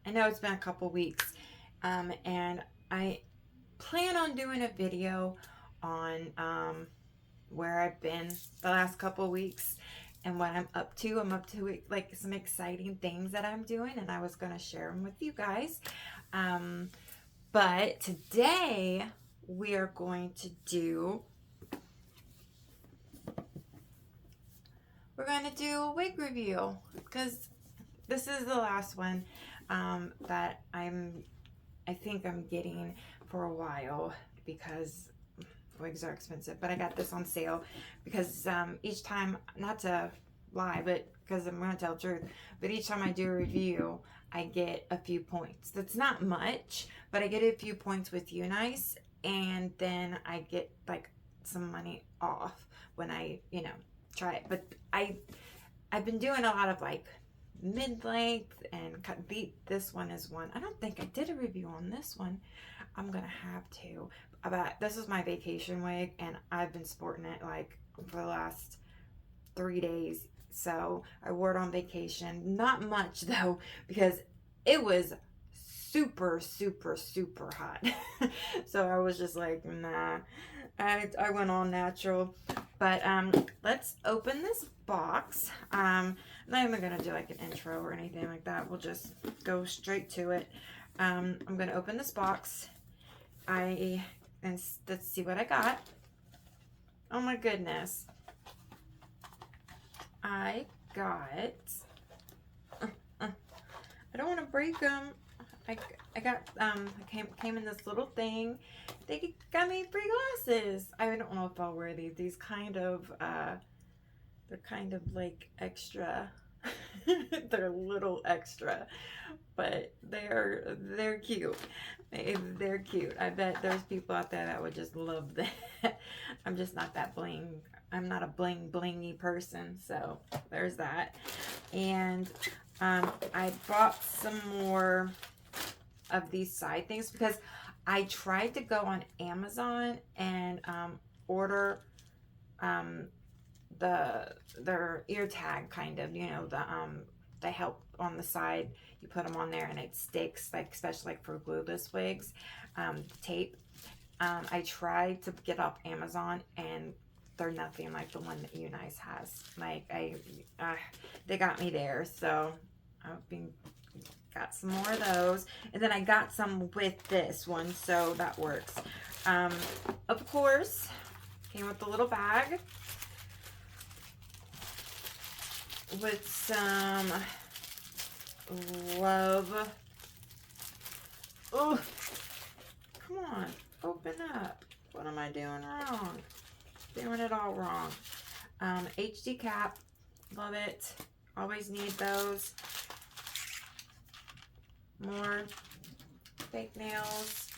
I know it's been a couple weeks, and I plan on doing a video on where I've been the last couple weeks and what I'm up to. I'm up to like some exciting things that I'm doing, and I was going to share them with you guys. But today we are going to do a wig review because this is the last one that I think I'm getting for a while because wigs are expensive. But I got this on sale because each time, not to lie, but because I'm going to tell the truth, but each time I do a review, I get a few points. That's not much, but I get a few points with Unice, and then I get like some money off when I, try it. But I've been doing a lot of like mid-length and cut. This one is one. I don't think I did a review on this one. I'm gonna have to. But this is my vacation wig, and I've been sporting it like for the last 3 days. So I wore it on vacation. Not much though, because it was super, super, super hot. So I was just like, nah. I went all natural. But let's open this box. I'm not even gonna do like an intro or anything like that. We'll just go straight to it. I'm gonna open this box. And let's see what I got. Oh my goodness. I got, I don't want to break them. I got, came in this little thing. They got me free glasses. I don't know if I'll wear these. These kind of, they're kind of like extra. They're a little extra, but they're cute. They're cute. I bet there's people out there that would just love that. I'm just not that bling. I'm not a blingy person, so there's that. And I bought some more of these side things because I tried to go on Amazon and order their ear tag, kind of, the help on the side. You put them on there and it sticks, like especially like for glueless wigs, tape. I tried to get off Amazon and they're nothing like the one that Unice has. Like they got me there, so I've got some more of those, and then I got some with this one, so that works. Of course, came with a little bag with some love. Oh, come on, open up. What am I doing wrong? Doing it all wrong. HD cap, love it. Always need those. More fake nails,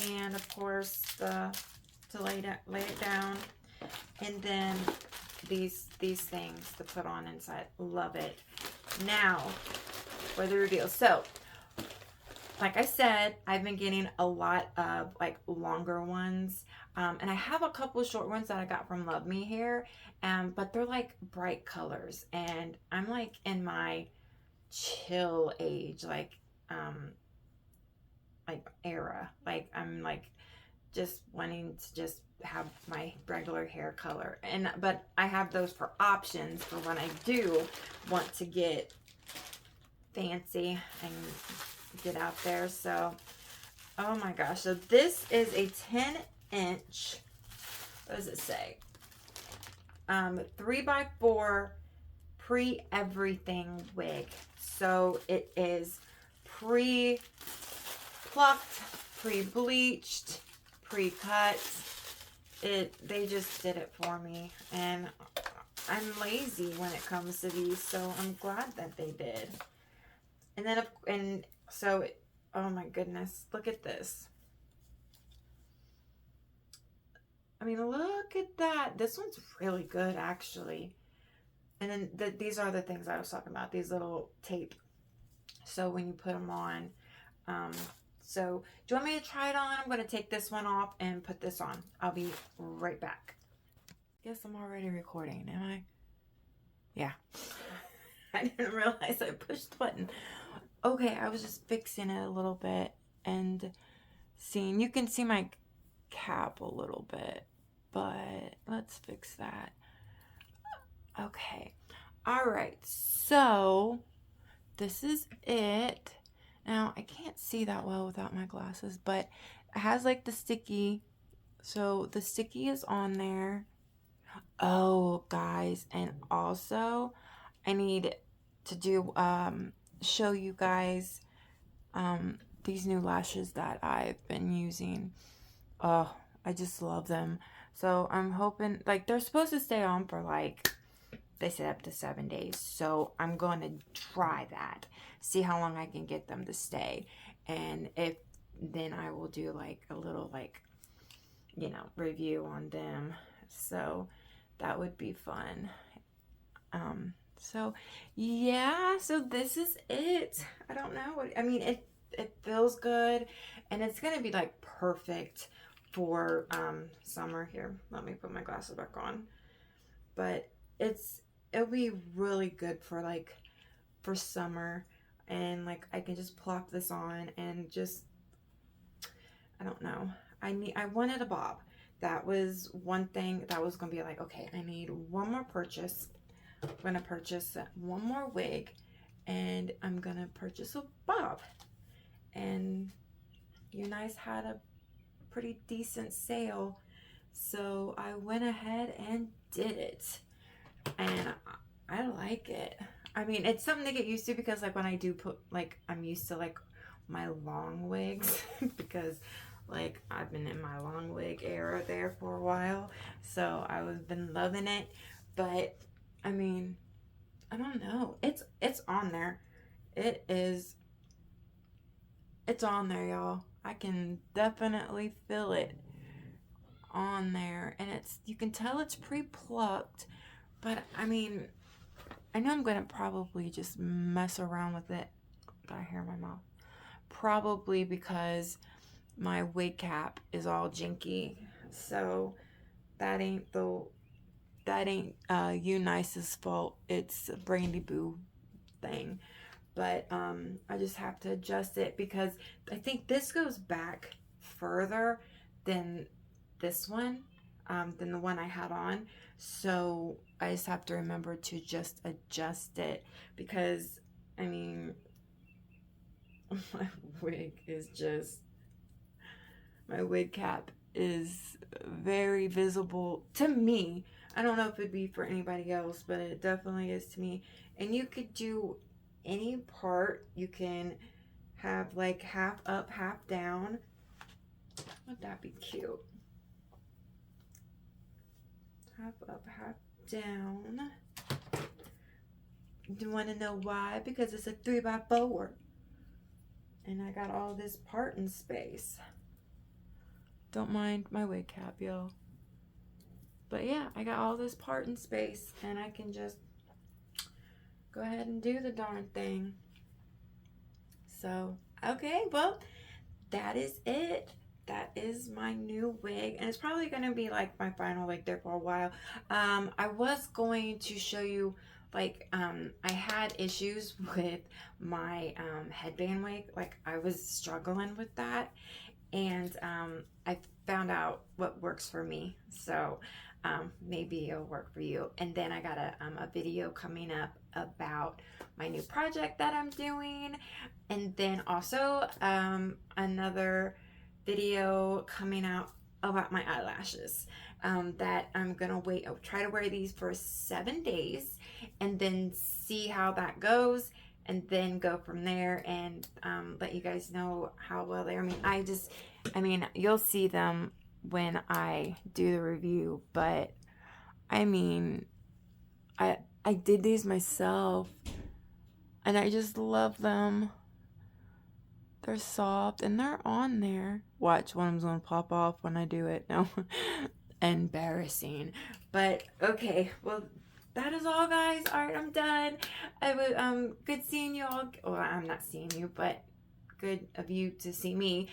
and of course to lay it down, and then these things to put on inside. Love it. Now for the reveal. So like I said, I've been getting a lot of like longer ones, and I have a couple of short ones that I got from Love Me Hair, but they're like bright colors, and I'm like in my chill age, like era. Like I'm like just wanting to just have my regular hair color, but I have those for options for when I do want to get fancy and get out there. So oh my gosh, so this is a 10-inch, what does it say, 3x4 pre-everything wig. So it is pre-plucked, pre-bleached, pre-cut. They just did it for me, and I'm lazy when it comes to these, so I'm glad that they did. And then so oh my goodness, look at this. I mean, look at that. This one's really good, actually. And then these are the things I was talking about, these little tape. So when you put them on, so do you want me to try it on? I'm going to take this one off and put this on. I'll be right back. Guess I'm already recording, am I? Yeah. I didn't realize I pushed the button. Okay, I was just fixing it a little bit and seeing. You can see my cap a little bit, but let's fix that. Okay. All right. So this is it. Now I can't see that well without my glasses, but it has like the sticky. So the sticky is on there. Oh, guys, and also I need to do show you guys these new lashes that I've been using. Oh, I just love them. So I'm hoping, like, they're supposed to stay on for like, they said up to 7 days. So I'm going to try that, see how long I can get them to stay. And if then I will do like a little like, you know, review on them. So that would be fun. So yeah, so this is it. I don't know. I mean, it feels good, and it's gonna be like perfect for summer. Here, let me put my glasses back on. But it'll be really good for like for summer, and like I can just plop this on and just, I don't know. I wanted a bob. That was one thing that was gonna be like, okay, I need one more purchase. I'm gonna purchase one more wig, and I'm gonna purchase a bob. And Unice had a pretty decent sale, so I went ahead and did it, and I like it. I mean, it's something to get used to, because like when I do put, like, I'm used to like my long wigs because like I've been in my long wig era there for a while, so I was been loving it. But I mean, I don't know. It's on there. It's on there, y'all. I can definitely feel it on there, and you can tell it's pre-plucked. But I mean, I know I'm gonna probably just mess around with it. Got hair in my mouth. Probably because my wig cap is all jinky. So that ain't Unice's fault. It's a Brandee Boo thing. But I just have to adjust it, because I think this goes back further than this one, than the one I had on. So I just have to remember to just adjust it, because I mean, my wig cap is very visible to me. I don't know if it'd be for anybody else, but it definitely is to me. And you could do any part. You can have like half up, half down. Would that be cute? Half up, half down. Do you want to know why? Because it's a 3x4. And I got all this parting space. Don't mind my wig cap, y'all. But yeah, I got all this parting space, and I can just go ahead and do the darn thing. So, okay, well, that is it. That is my new wig, and it's probably going to be like my final wig there for a while. I was going to show you, like, I had issues with my headband wig. Like, I was struggling with that, and I found out what works for me. So maybe it'll work for you. And then I got a video coming up about my new project that I'm doing, and then also another video coming out about my eyelashes, that I'm gonna try to wear these for 7 days, and then see how that goes, and then go from there, and let you guys know how well they are. I mean, you'll see them when I do the review, but I mean, I did these myself, and I just love them. They're soft, and they're on there. Watch, one of them's gonna pop off when I do it. No, embarrassing. But okay, well, that is all, guys. All right, I'm done. I was good seeing you all. Well, I'm not seeing you, but good of you to see me.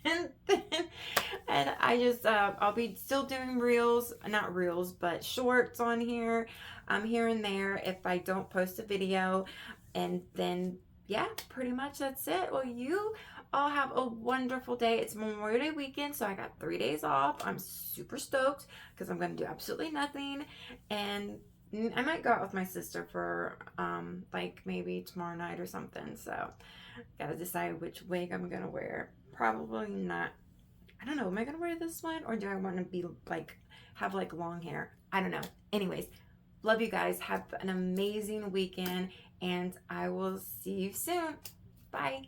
and I just I'll be still doing reels, not reels, but shorts on here, here and there if I don't post a video. And then yeah, pretty much that's it. Well, you all have a wonderful day. It's Memorial Day weekend, so I got 3 days off. I'm super stoked because I'm going to do absolutely nothing. And I might go out with my sister for like maybe tomorrow night or something. So gotta decide which wig I'm gonna wear. Probably not. I don't know. Am I gonna wear this one, or do I want to be like have like long hair? I don't know. Anyways, love you guys. Have an amazing weekend, and I will see you soon. Bye.